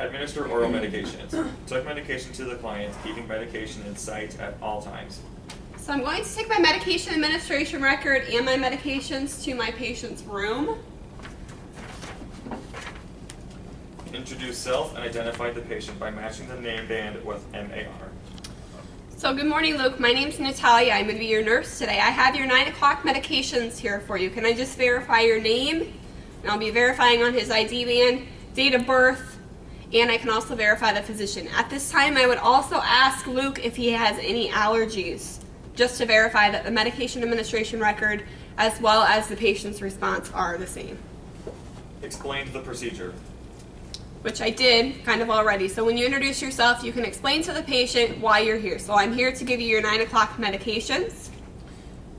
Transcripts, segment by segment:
Administer oral medications. Took medication to the client, keeping medication in sight at all times. So I'm going to take my medication administration record and my medications to my patient's room. Introduce self and identify the patient by matching the name band with MAR. So good morning, Luke. My name's Natalia. I'm going to be your nurse today. I have your 9 o'clock medications here for you. Can I just verify your name? And I'll be verifying on his ID band, date of birth, and I can also verify the physician. At this time, I would also ask Luke if he has any allergies, just to verify that the medication administration record as well as the patient's response are the same. Explain the procedure. Which I did kind of already. So when you introduce yourself, you can explain to the patient why you're here. So I'm here to give you your 9 o'clock medications.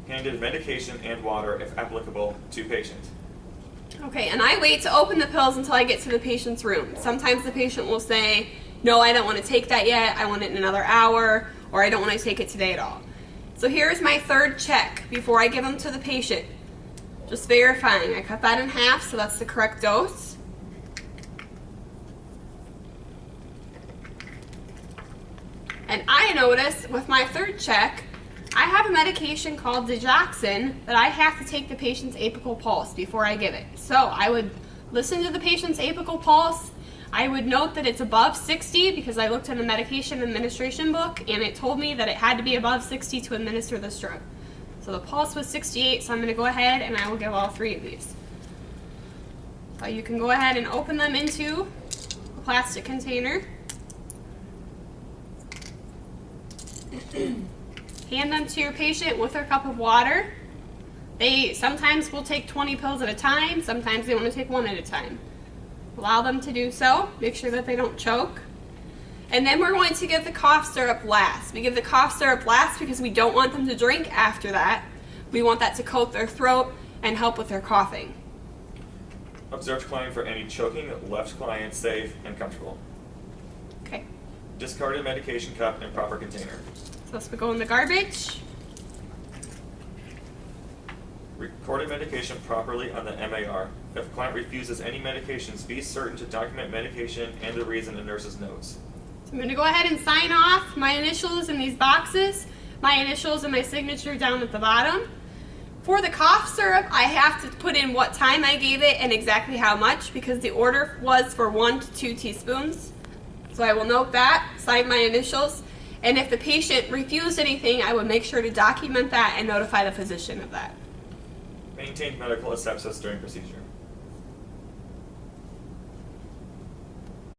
Handed medication and water, if applicable, to patient. Okay, and I wait to open the pills until I get to the patient's room. Sometimes the patient will say, no, I don't want to take that yet. I want it in another hour, or I don't want to take it today at all. So here's my third check before I give them to the patient. Just verifying. I cut that in half, so that's the correct dose. And I notice with my third check, I have a medication called digoxin that I have to take the patient's apical pulse before I give it. So I would listen to the patient's apical pulse. I would note that it's above 60 because I looked in the medication administration book and it told me that it had to be above 60 to administer this drug. So the pulse was 68, so I'm going to go ahead and I will give all 3 of these. So you can go ahead and open them into a plastic container. Hand them to your patient with their cup of water. They sometimes will take 20 pills at a time, sometimes they want to take 1 at a time. Allow them to do so, make sure that they don't choke. And then we're going to give the cough syrup last. We give the cough syrup last because we don't want them to drink after that. We want that to coat their throat and help with their coughing. Observed client for any choking, left client safe and comfortable. Okay, Discarded medication cup in proper container. so this will go in the garbage. Recorded medication properly on the MAR. If client refuses any medications, be certain to document medication and the reason in nurse's notes. So I'm going to go ahead and sign off my initials in these boxes, my initials and my signature down at the bottom. For the cough syrup, I have to put in what time I gave it and exactly how much because the order was for 1 to 2 teaspoons. So I will note that, sign my initials, and if the patient refused anything, I would make sure to document that and notify the physician of that. Maintained medical asepsis during procedure.